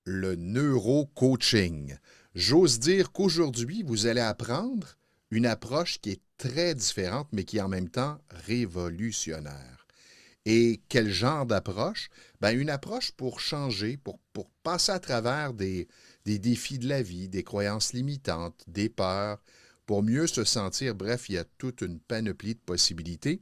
le neurocoaching. J'ose dire qu'aujourd'hui, vous allez apprendre une approche qui est très différente, mais qui est en même temps révolutionnaire. Et quel genre d'approche? Ben, une approche pour changer, pour passer à travers des défis de la vie, des croyances limitantes, des peurs, pour mieux se sentir. Bref, il y a toute une panoplie de possibilités.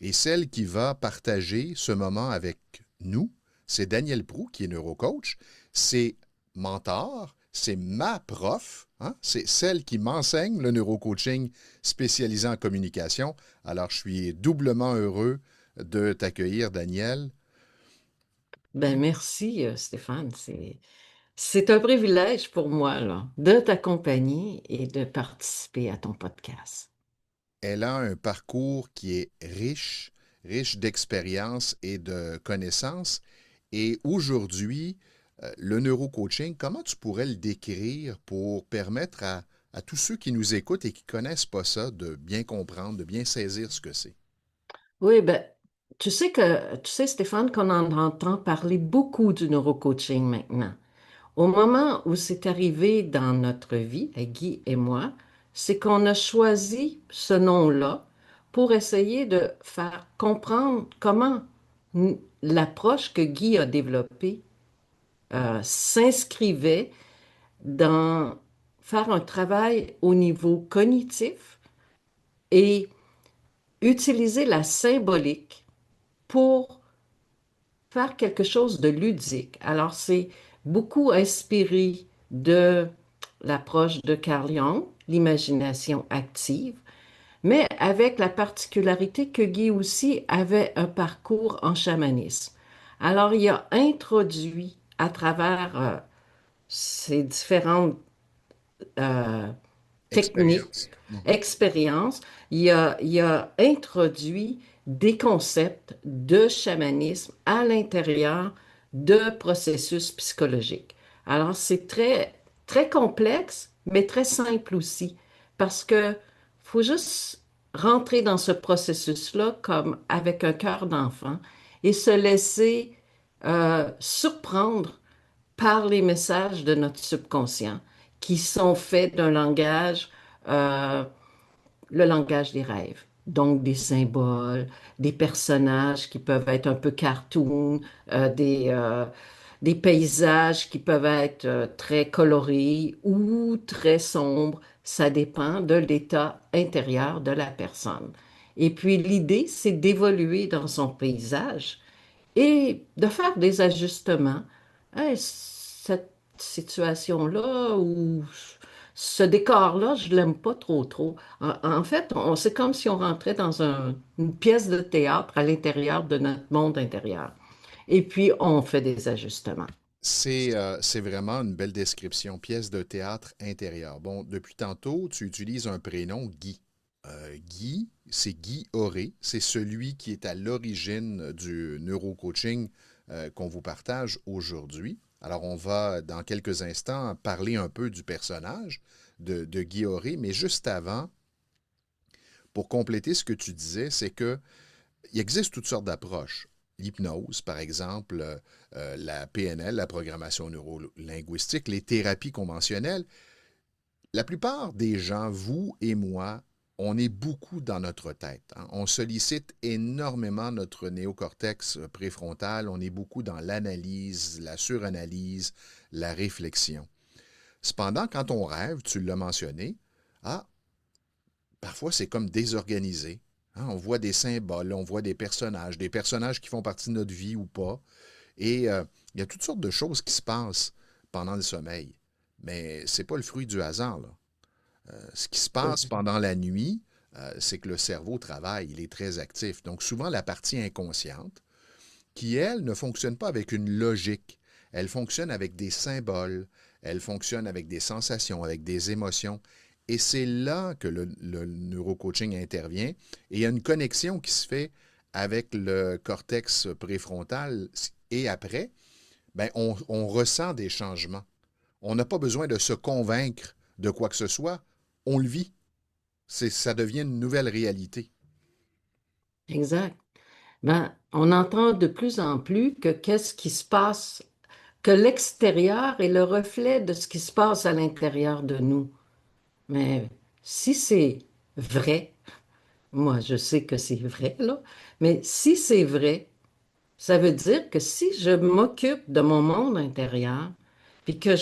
Et celle qui va partager ce moment avec nous, c'est Danielle Prou, qui est neurocoach. C'est mentor, c'est ma prof, hein? C'est celle qui m'enseigne le neurocoaching spécialisé en communication. Alors, je suis doublement heureux de t'accueillir, Danielle. Ben merci, Stéphane. C'est un privilège pour moi, là, de t'accompagner et de participer à ton podcast. Elle a un parcours qui est riche, riche d'expérience et de connaissances. Et aujourd'hui, le neurocoaching, comment tu pourrais le décrire pour permettre à tous ceux qui nous écoutent et qui ne connaissent pas ça de bien comprendre, de bien saisir ce que c'est? Oui, ben, tu sais, Stéphane, qu'on en entend parler beaucoup du neurocoaching maintenant. Au moment où c'est arrivé dans notre vie, à Guy et moi, c'est qu'on a choisi ce nom-là pour essayer de faire comprendre comment l'approche que Guy a développée s'inscrivait dans faire un travail au niveau cognitif et utiliser la symbolique pour faire quelque chose de ludique. Alors, c'est beaucoup inspiré de l'approche de Carl Jung, l'imagination active, mais avec la particularité que Guy aussi avait un parcours en chamanisme. Alors, il a introduit à travers ces différentes euh, techniques, Expérience. Mhm. expériences, il a introduit des concepts de chamanisme à l'intérieur de processus psychologiques. Alors, c'est très, très complexe, mais très simple aussi, parce que faut juste rentrer dans ce processus-là comme avec un cœur d'enfant et se laisser surprendre par les messages de notre subconscient qui sont faits d'un langage, euh, le langage des rêves. Donc des symboles, des personnages qui peuvent être un peu cartoon, des paysages qui peuvent être très colorés ou très sombres. Ça dépend de l'état intérieur de la personne. Et puis l'idée, c'est d'évoluer dans son paysage et de faire des ajustements. Hey, cette situation-là ou ce décor-là, je l'aime pas trop trop. En fait, c'est comme si on rentrait dans une pièce de théâtre à l'intérieur de notre monde intérieur. Et puis, on fait des ajustements. C'est vraiment une belle description, pièce de théâtre intérieur. Bon, depuis tantôt, tu utilises un prénom Guy. Guy, c'est Guy Auré, c'est celui qui est à l'origine du neurocoaching qu'on vous partage aujourd'hui. Alors, on va, dans quelques instants, parler un peu du personnage de Guy Auré, mais juste avant, pour compléter ce que tu disais, c'est que il existe toutes sortes d'approches. L'hypnose, par exemple, la PNL, la programmation neurolinguistique, les thérapies conventionnelles. La plupart des gens, vous et moi, on est beaucoup dans notre tête, hein. On sollicite énormément notre néocortex préfrontal. On est beaucoup dans l'analyse, la suranalyse, la réflexion. Cependant, quand on rêve, tu l'as mentionné, ah, parfois c'est comme désorganisé, hein. On voit des symboles, on voit des personnages qui font partie de notre vie ou pas. Et il y a toutes sortes de choses qui se passent pendant le sommeil. Mais ce n'est pas le fruit du hasard, là. Ce qui se passe pendant la nuit, c'est que le cerveau travaille, il est très actif. Donc souvent la partie inconsciente, qui, elle, ne fonctionne pas avec une logique. Elle fonctionne avec des symboles, elle fonctionne avec des sensations, avec des émotions. Et c'est là que le neurocoaching intervient. Et il y a une connexion qui se fait avec le cortex préfrontal. Et après, ben, on ressent des changements. On n'a pas besoin de se convaincre de quoi que ce soit. On le vit. Ça devient une nouvelle réalité. Exact. Ben, on entend de plus en plus que qu'est-ce qui se passe. que l'extérieur est le reflet de ce qui se passe à l'intérieur de nous. Mais si c'est vrai, moi je sais que c'est vrai, là, mais si c'est vrai, ça veut dire que si je m'occupe de mon monde intérieur, puis que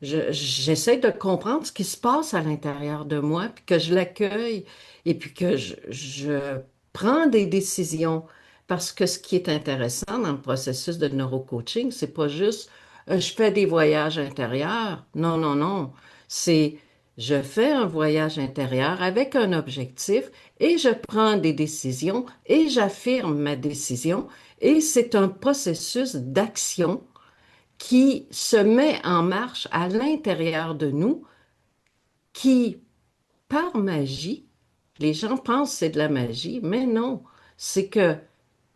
j'essaie de comprendre ce qui se passe à l'intérieur de moi, puis que je l'accueille, et puis que je prends des décisions, parce que ce qui est intéressant dans le processus de neurocoaching, c'est pas juste je fais des voyages intérieurs. Non, non, non. C'est je fais un voyage intérieur avec un objectif et je prends des décisions et j'affirme ma décision et c'est un processus d'action qui se met en marche à l'intérieur de nous, qui, par magie, les gens pensent que c'est de la magie, mais non, c'est que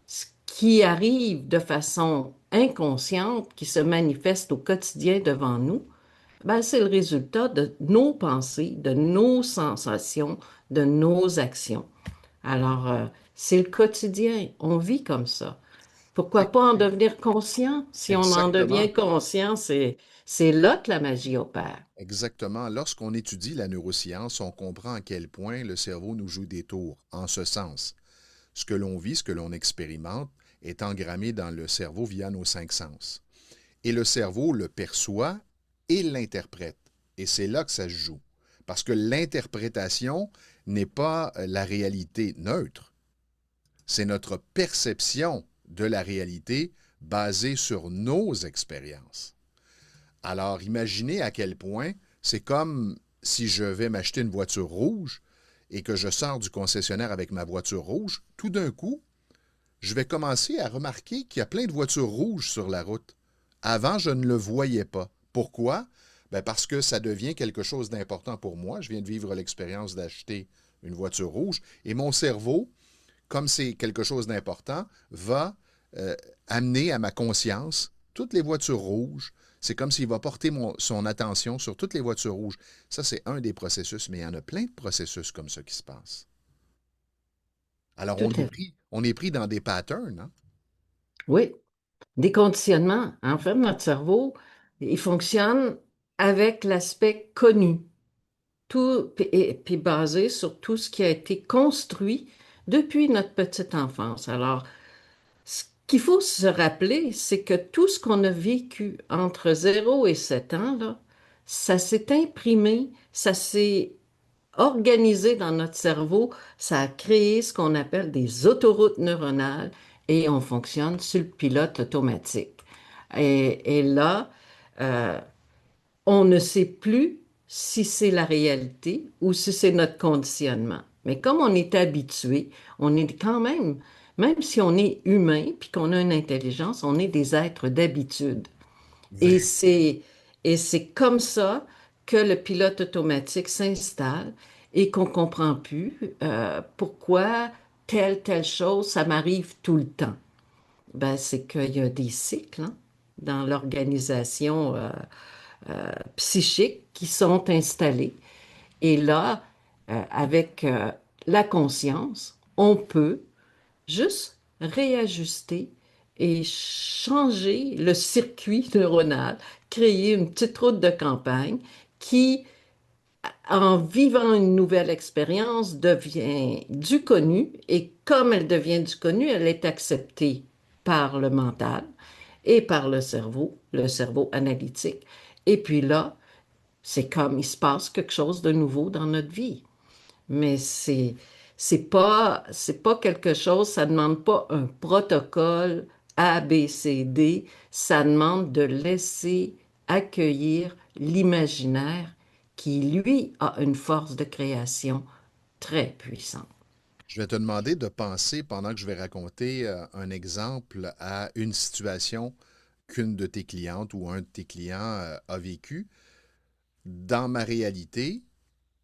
ce qui arrive de façon inconsciente, qui se manifeste au quotidien devant nous, ben, c'est le résultat de nos pensées, de nos sensations, de nos actions. Alors, c'est le quotidien, on vit comme ça. Pourquoi E- pas en devenir conscient? Si on en Exactement. devient conscient, c'est là que la magie opère. Exactement. Lorsqu'on étudie la neuroscience, on comprend à quel point le cerveau nous joue des tours, en ce sens. Ce que l'on vit, ce que l'on expérimente, est engrammé dans le cerveau via nos cinq sens. Et le cerveau le perçoit et l'interprète. Et c'est là que ça se joue. Parce que l'interprétation n'est pas la réalité neutre, c'est notre perception de la réalité basée sur nos expériences. Alors imaginez à quel point c'est comme si je vais m'acheter une voiture rouge et que je sors du concessionnaire avec ma voiture rouge, tout d'un coup, je vais commencer à remarquer qu'il y a plein de voitures rouges sur la route. Avant, je ne le voyais pas. Pourquoi? Ben parce que ça devient quelque chose d'important pour moi. Je viens de vivre l'expérience d'acheter une voiture rouge et mon cerveau, comme c'est quelque chose d'important, va euh, amener à ma conscience toutes les voitures rouges. C'est comme s'il va porter son attention sur toutes les voitures rouges. Ça, c'est un des processus, mais il y en a plein de processus comme ça qui se passent. Alors, Tout à fait. on est pris dans des patterns, hein? Oui, des conditionnements. En fait, notre cerveau, il fonctionne avec l'aspect connu, tout, et puis basé sur tout ce qui a été construit depuis notre petite enfance. Alors, ce qu'il faut se rappeler, c'est que tout ce qu'on a vécu entre 0 et 7 ans, là, ça s'est imprimé, ça s'est organisé dans notre cerveau, ça a créé ce qu'on appelle des autoroutes neuronales et on fonctionne sur le pilote automatique. Et là, euh, on ne sait plus si c'est la réalité ou si c'est notre conditionnement. Mais comme on est habitué, on est quand même, même si on est humain puis qu'on a une intelligence, on est des êtres d'habitude. Et c'est, et c'est comme ça que le pilote automatique s'installe et qu'on comprend plus pourquoi telle chose, ça m'arrive tout le temps. Ben, c'est qu'il y a des cycles hein, dans l'organisation psychique qui sont installés. Et là, avec la conscience, on peut juste réajuster et changer le circuit neuronal, créer une petite route de campagne qui, en vivant une nouvelle expérience, devient du connu et comme elle devient du connu, elle est acceptée par le mental et par le cerveau analytique. Et puis là, c'est comme il se passe quelque chose de nouveau dans notre vie. Mais c'est pas quelque chose, ça demande pas un protocole A, B, C, D, ça demande de laisser accueillir l'imaginaire qui, lui, a une force de création très puissante. Je vais te demander de penser, pendant que je vais raconter un exemple, à une situation qu'une de tes clientes ou un de tes clients a vécu. Dans ma réalité,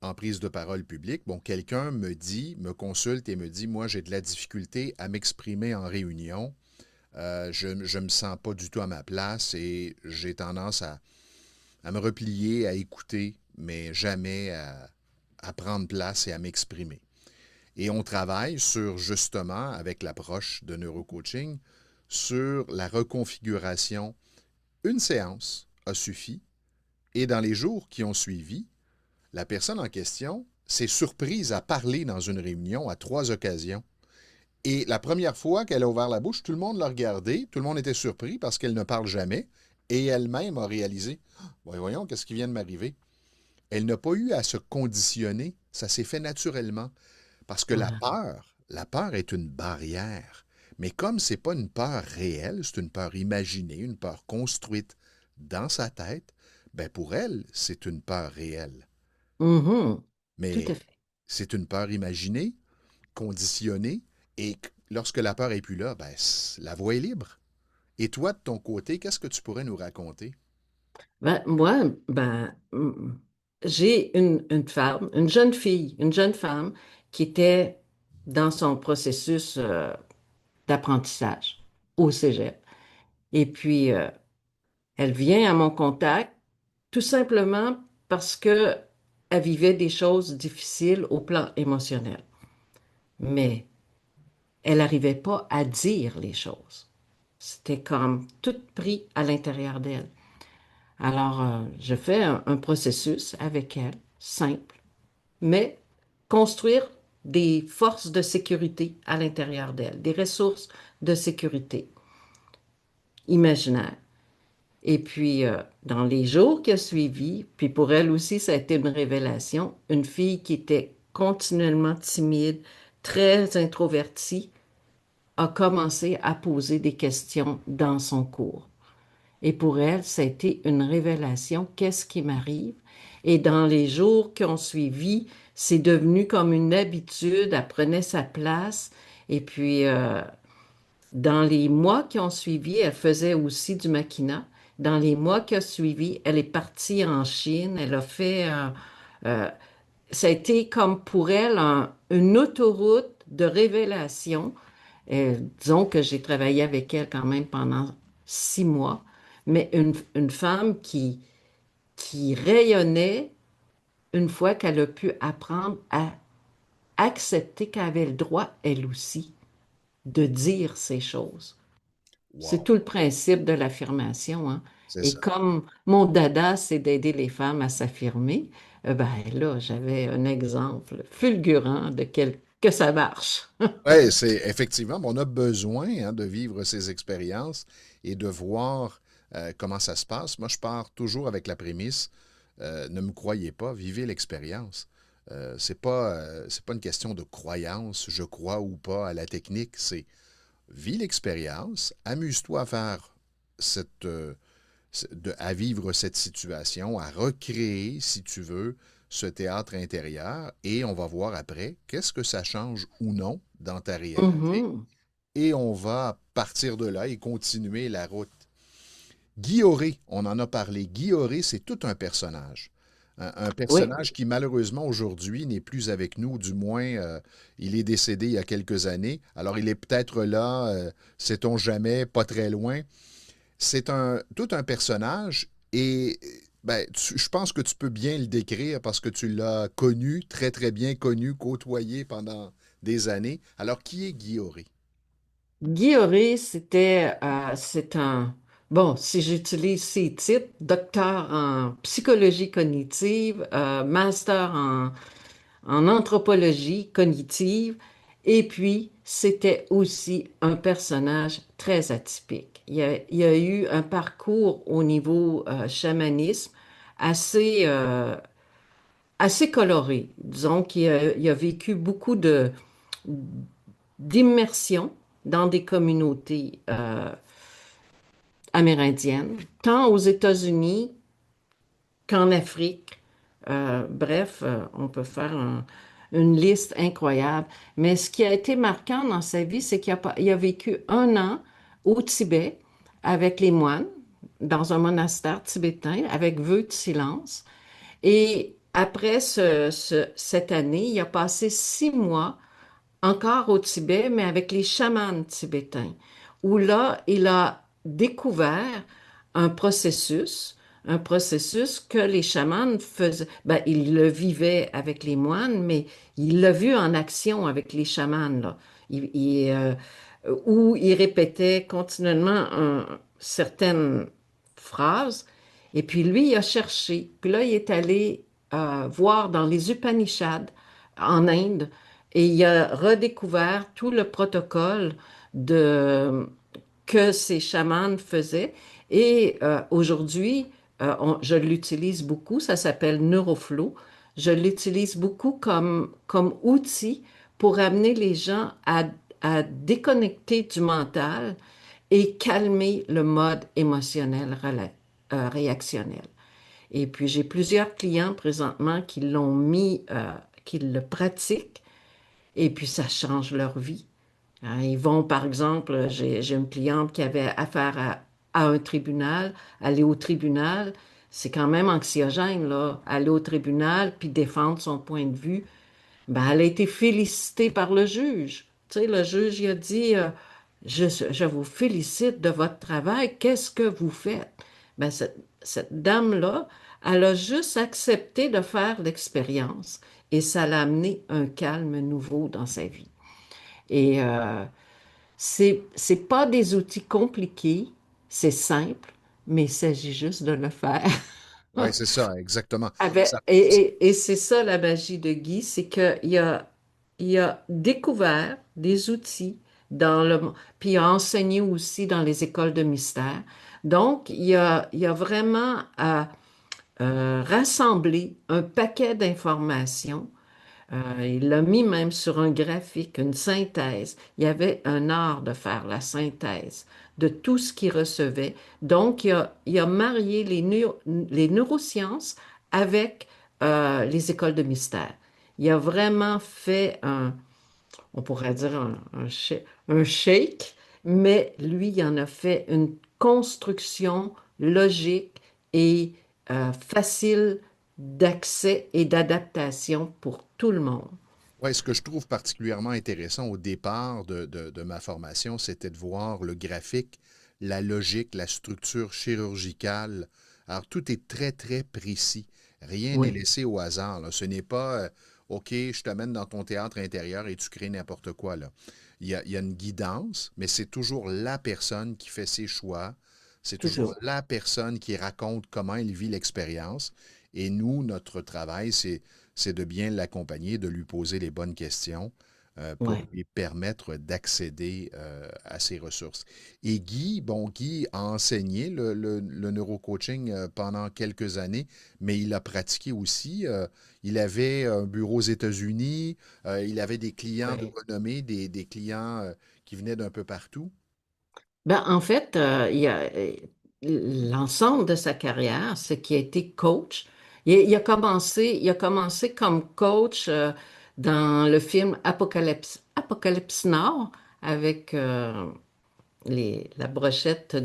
en prise de parole publique, bon, quelqu'un me dit, me consulte et me dit, moi, j'ai de la difficulté à m'exprimer en réunion. Je ne me sens pas du tout à ma place et j'ai tendance à me replier, à écouter, mais jamais à prendre place et à m'exprimer. Et on travaille sur, justement, avec l'approche de neurocoaching, sur la reconfiguration Une séance a suffi et dans les jours qui ont suivi, la personne en question s'est surprise à parler dans une réunion à 3 occasions. Et la première fois qu'elle a ouvert la bouche, tout le monde l'a regardée, tout le monde était surpris parce qu'elle ne parle jamais, et elle-même a réalisé, voyons, qu'est-ce qui vient de m'arriver? Elle n'a pas eu à se conditionner, ça s'est fait naturellement. Parce que Ouais. la peur est une barrière. Mais comme c'est pas une peur réelle, c'est une peur imaginée, une peur construite dans sa tête, ben pour elle, c'est une peur réelle. Mhm. Tout à Mais fait. c'est une peur imaginée, conditionnée, et lorsque la peur est plus là, ben la voie est libre. Et toi, de ton côté, qu'est-ce que tu pourrais nous raconter? Ben, moi, j'ai une femme, une jeune fille, une jeune femme qui était dans son processus d'apprentissage au cégep. Et puis, elle vient à mon contact tout simplement parce que elle vivait des choses difficiles au plan émotionnel. Mais elle n'arrivait pas à dire les choses. C'était comme tout pris à l'intérieur d'elle. Alors, je fais un processus avec elle, simple, mais construire des forces de sécurité à l'intérieur d'elle, des ressources de sécurité imaginaires. Et puis, dans les jours qui ont suivi, puis pour elle aussi, ça a été une révélation, une fille qui était continuellement timide, très introvertie, a commencé à poser des questions dans son cours. Et pour elle, ça a été une révélation. Qu'est-ce qui m'arrive? Et dans les jours qui ont suivi, c'est devenu comme une habitude. Elle prenait sa place. Et puis, dans les mois qui ont suivi, elle faisait aussi du maquina. Dans les mois qui ont suivi, elle est partie en Chine. Elle a fait, euh, ça a été comme pour elle une autoroute de révélation. Disons que j'ai travaillé avec elle quand même pendant 6 mois, mais une femme qui rayonnait une fois qu'elle a pu apprendre à accepter qu'elle avait le droit, elle aussi, de dire ces choses. C'est Wow, tout le principe de l'affirmation, hein. c'est Et ça. comme mon dada, c'est d'aider les femmes à s'affirmer, ben là, j'avais un exemple fulgurant que ça marche. Oui, c'est effectivement, on a besoin hein, de vivre ces expériences et de voir comment ça se passe. Moi, je pars toujours avec la prémisse, ne me croyez pas, vivez l'expérience. C'est pas une question de croyance, je crois ou pas à la technique, c'est vis l'expérience, amuse-toi à faire cette, à vivre cette situation, à recréer, si tu veux, ce théâtre intérieur et on va voir après qu'est-ce que ça change ou non dans ta réalité Mhm. et on va partir de là et continuer la route. Guy Auré, on en a parlé. Guy Auré, c'est tout un personnage. Un Oui. personnage qui malheureusement aujourd'hui n'est plus avec nous, du moins il est décédé il y a quelques années. Alors il est peut-être là, sait-on jamais, pas très loin. C'est tout un personnage et ben, je pense que tu peux bien le décrire parce que tu l'as connu, très très bien connu, côtoyé pendant des années. Alors, qui est Guy Auré? Guy c'est un, bon, si j'utilise ses titres, docteur en psychologie cognitive, master en anthropologie cognitive, et puis c'était aussi un personnage très atypique. Il y a eu un parcours au niveau chamanisme assez, assez coloré. Disons il a vécu beaucoup d'immersion dans des communautés amérindiennes, tant aux États-Unis qu'en Afrique. Bref, on peut faire une liste incroyable. Mais ce qui a été marquant dans sa vie, c'est il a vécu 1 an au Tibet avec les moines, dans un monastère tibétain, avec vœu de silence. Et après cette année, il a passé 6 mois encore au Tibet, mais avec les chamans tibétains, où là, il a découvert un un processus que les chamans faisaient. Ben, il le vivait avec les moines, mais il l'a vu en action avec les chamans, là. Où il répétait continuellement certaines phrases. Et puis lui, il a cherché. Puis là, il est allé voir dans les Upanishads en Inde et il a redécouvert tout le protocole de, que ces chamans faisaient. Et aujourd'hui, je l'utilise beaucoup. Ça s'appelle Neuroflow. Je l'utilise beaucoup comme outil pour amener les gens à déconnecter du mental et calmer le mode émotionnel réactionnel. Et puis, j'ai plusieurs clients présentement qui l'ont mis, qui le pratiquent, et puis ça change leur vie. Hein, ils vont, par exemple, j'ai une cliente qui avait affaire à un tribunal, aller au tribunal, c'est quand même anxiogène, là, aller au tribunal puis défendre son point de vue. Ben, elle a été félicitée par le juge. Tu sais, le juge, il a dit, je vous félicite de votre travail. Qu'est-ce que vous faites? Ben, cette dame-là, elle a juste accepté de faire l'expérience et ça l'a amené un calme nouveau dans sa vie. Et c'est pas des outils compliqués, c'est simple, mais il s'agit juste de le faire. Oui, c'est ça, exactement. Ça, Et c'est ça la magie de Guy, c'est il a découvert des outils dans le, puis il a enseigné aussi dans les écoles de mystère. Donc, il a vraiment rassemblé un paquet d'informations. Il l'a mis même sur un graphique, une synthèse. Il y avait un art de faire la synthèse de tout ce qu'il recevait. Donc, il a marié les neurosciences avec les écoles de mystère. Il a vraiment fait on pourrait dire un shake, mais lui, il en a fait une construction logique et facile d'accès et d'adaptation pour tout le monde. ouais, ce que je trouve particulièrement intéressant au départ de ma formation, c'était de voir le graphique, la logique, la structure chirurgicale. Alors, tout est très, très précis. Rien n'est Oui, laissé au hasard, là. Ce n'est pas, OK, je t'amène dans ton théâtre intérieur et tu crées n'importe quoi, là. Il y a une guidance, mais c'est toujours la personne qui fait ses choix. C'est toujours toujours. la personne qui raconte comment il vit l'expérience. Et nous, notre travail, c'est de bien l'accompagner, de lui poser les bonnes questions pour Ouais. lui permettre d'accéder à ses ressources. Et Guy, bon, Guy a enseigné le neurocoaching pendant quelques années, mais il a pratiqué aussi. Il avait un bureau aux États-Unis, il avait des clients de Ouais. renommée, des clients qui venaient d'un peu partout. Ben, en fait, l'ensemble de sa carrière, c'est qu'il a été coach. Il a commencé comme coach dans le film Apocalypse Now avec la brochette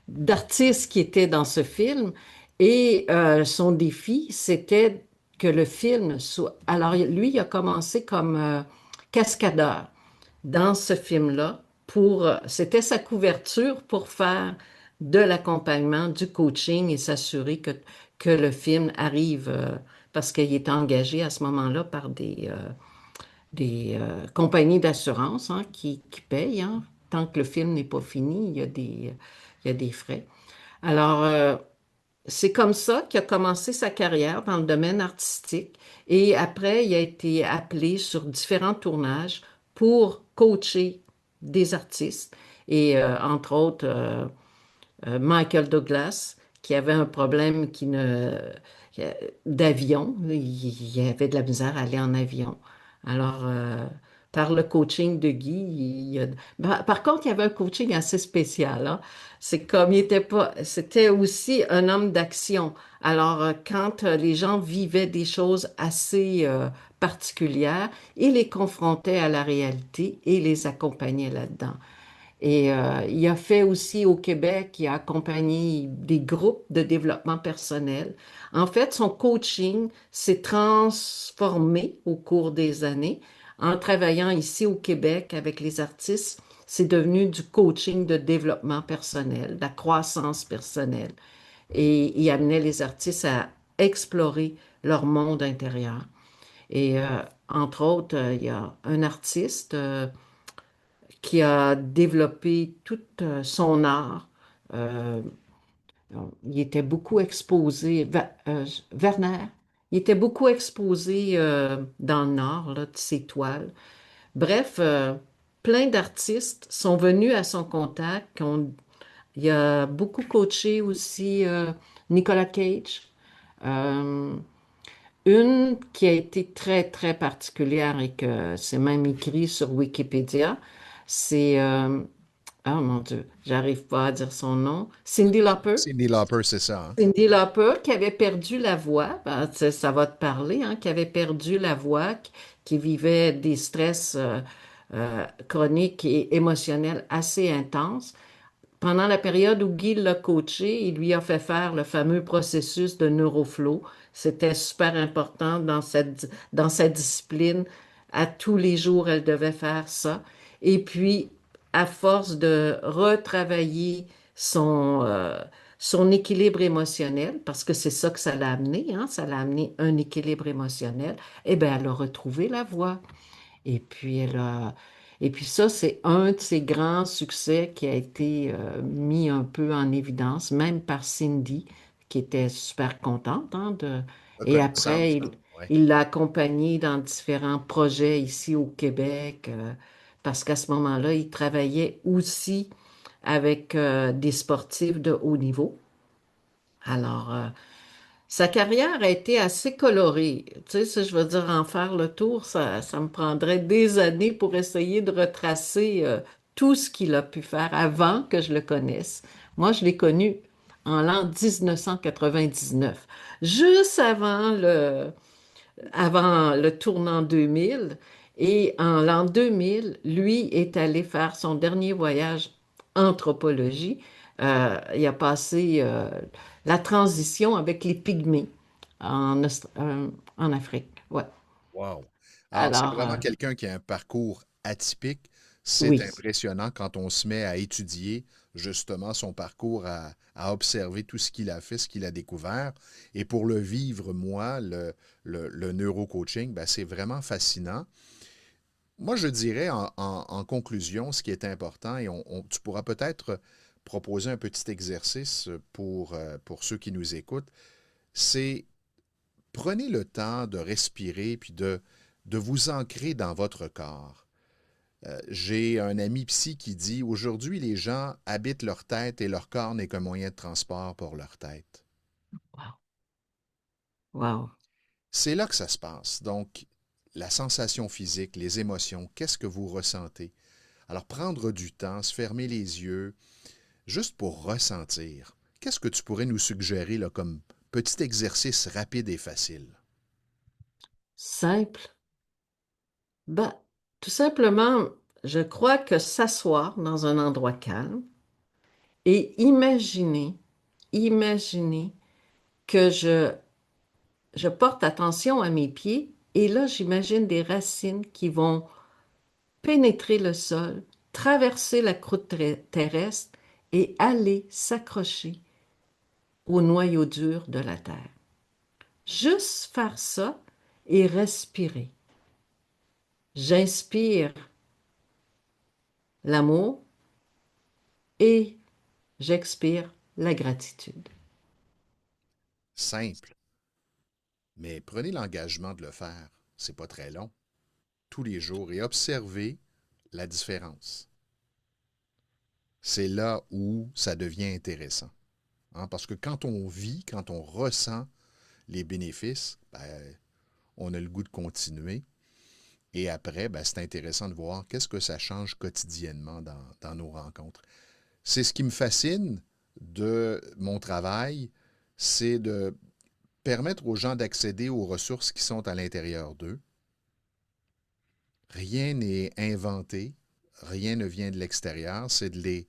d'artistes qui étaient dans ce film. Et son défi, c'était que le film soit... Alors, lui, il a commencé comme cascadeur dans ce film-là c'était sa couverture pour faire de l'accompagnement, du coaching et s'assurer que le film arrive parce qu'il est engagé à ce moment-là par des compagnies d'assurance hein, qui payent. Hein. Tant que le film n'est pas fini, il y a des frais. Alors, c'est comme ça qu'il a commencé sa carrière dans le domaine artistique et après, il a été appelé sur différents tournages pour coacher des artistes et entre autres Michael Douglas qui avait un problème d'avion, il avait de la misère à aller en avion. Alors, par le coaching de Guy, par contre, il y avait un coaching assez spécial, hein. C'est comme il était pas, c'était aussi un homme d'action. Alors, quand les gens vivaient des choses assez particulières, il les confrontait à la réalité et les accompagnait là-dedans. Et il a fait aussi au Québec, il a accompagné des groupes de développement personnel. En fait, son coaching s'est transformé au cours des années. En travaillant ici au Québec avec les artistes, c'est devenu du coaching de développement personnel, de la croissance personnelle. Et il amenait les artistes à explorer leur monde intérieur. Et entre autres, il y a un artiste qui a développé tout son art. Euh, il était beaucoup exposé, Werner, il était beaucoup exposé dans le Nord, là, de ses toiles. Bref, plein d'artistes sont venus à son contact. Il a beaucoup coaché aussi Nicolas Cage. Euh, une qui a été très, très particulière et que c'est même écrit sur Wikipédia, c'est, oh mon Dieu, j'arrive pas à dire son nom, Cyndi Lauper. Cyndi Lauper, c'est ça, hein? Cyndi Lauper qui avait perdu la voix, ben, ça va te parler, hein, qui avait perdu la voix, qui vivait des stress chroniques et émotionnels assez intenses. Pendant la période où Guy l'a coaché, il lui a fait faire le fameux processus de neuroflow. C'était super important dans sa discipline. À tous les jours, elle devait faire ça. Et puis, à force de retravailler son équilibre émotionnel, parce que c'est ça que ça l'a amené, hein, ça l'a amené un équilibre émotionnel, eh bien, elle a retrouvé la voie. Et puis, et puis ça, c'est un de ses grands succès qui a été mis un peu en évidence, même par Cindy, qui était super contente, hein, Et après, Reconnaissance, hein? Ouais. il l'a accompagnée dans différents projets ici au Québec, parce qu'à ce moment-là, il travaillait aussi avec des sportifs de haut niveau. Alors, sa carrière a été assez colorée. Tu sais, si je veux dire, en faire le tour, ça me prendrait des années pour essayer de retracer tout ce qu'il a pu faire avant que je le connaisse. Moi, je l'ai connu en l'an 1999, juste avant le tournant 2000. Et en l'an 2000, lui est allé faire son dernier voyage anthropologie. Il a passé la transition avec les Pygmées en Afrique. Ouais. Wow. Alors, c'est Alors, vraiment quelqu'un qui a un parcours atypique. C'est oui, impressionnant quand on se met à étudier justement son parcours, à observer tout ce qu'il a fait, ce qu'il a découvert. Et pour le vivre, moi, le neurocoaching, ben, c'est vraiment fascinant. Moi, je dirais en conclusion, ce qui est important, et tu pourras peut-être proposer un petit exercice pour ceux qui nous écoutent, c'est prenez le temps de respirer puis de vous ancrer dans votre corps. J'ai un ami psy qui dit aujourd'hui, les gens habitent leur tête et leur corps n'est qu'un moyen de transport pour leur tête. wow, wow. C'est là que ça se passe. Donc, la sensation physique, les émotions, qu'est-ce que vous ressentez? Alors, prendre du temps, se fermer les yeux, juste pour ressentir. Qu'est-ce que tu pourrais nous suggérer là, comme petit exercice rapide et facile? Simple. Ben, tout simplement, je crois que s'asseoir dans un endroit calme et imaginer que je porte attention à mes pieds et là, j'imagine des racines qui vont pénétrer le sol, traverser la croûte terrestre et aller s'accrocher au noyau dur de la Terre. Juste faire ça et respirer. J'inspire l'amour et j'expire la gratitude. Simple, mais prenez l'engagement de le faire. C'est pas très long. Tous les jours et observez la différence. C'est là où ça devient intéressant, hein, parce que quand on vit, quand on ressent les bénéfices, ben, on a le goût de continuer. Et après, ben, c'est intéressant de voir qu'est-ce que ça change quotidiennement dans nos rencontres. C'est ce qui me fascine de mon travail, c'est de permettre aux gens d'accéder aux ressources qui sont à l'intérieur d'eux. Rien n'est inventé, rien ne vient de l'extérieur, c'est de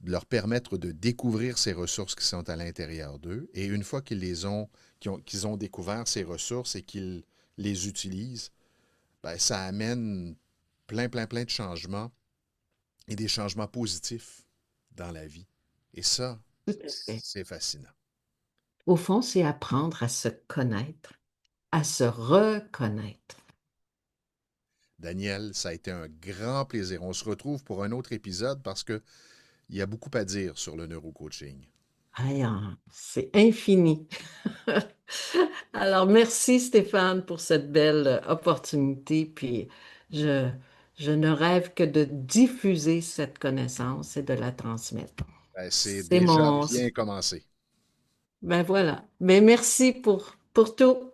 leur permettre de découvrir ces ressources qui sont à l'intérieur d'eux. Et une fois qu'ils ont découvert ces ressources et qu'ils les utilisent, ben, ça amène plein de changements et des changements positifs dans la vie. Et ça, Tout à fait. c'est fascinant. Au fond, c'est apprendre à se connaître, à se reconnaître. Daniel, ça a été un grand plaisir. On se retrouve pour un autre épisode parce qu'il y a beaucoup à dire sur le neurocoaching. Aïe, hein, c'est infini. Alors, merci Stéphane pour cette belle opportunité. Puis, je, je ne rêve que de diffuser cette connaissance et de la transmettre. Ben, c'est C'est déjà mon... bien commencé. Ben voilà. Ben merci pour tout.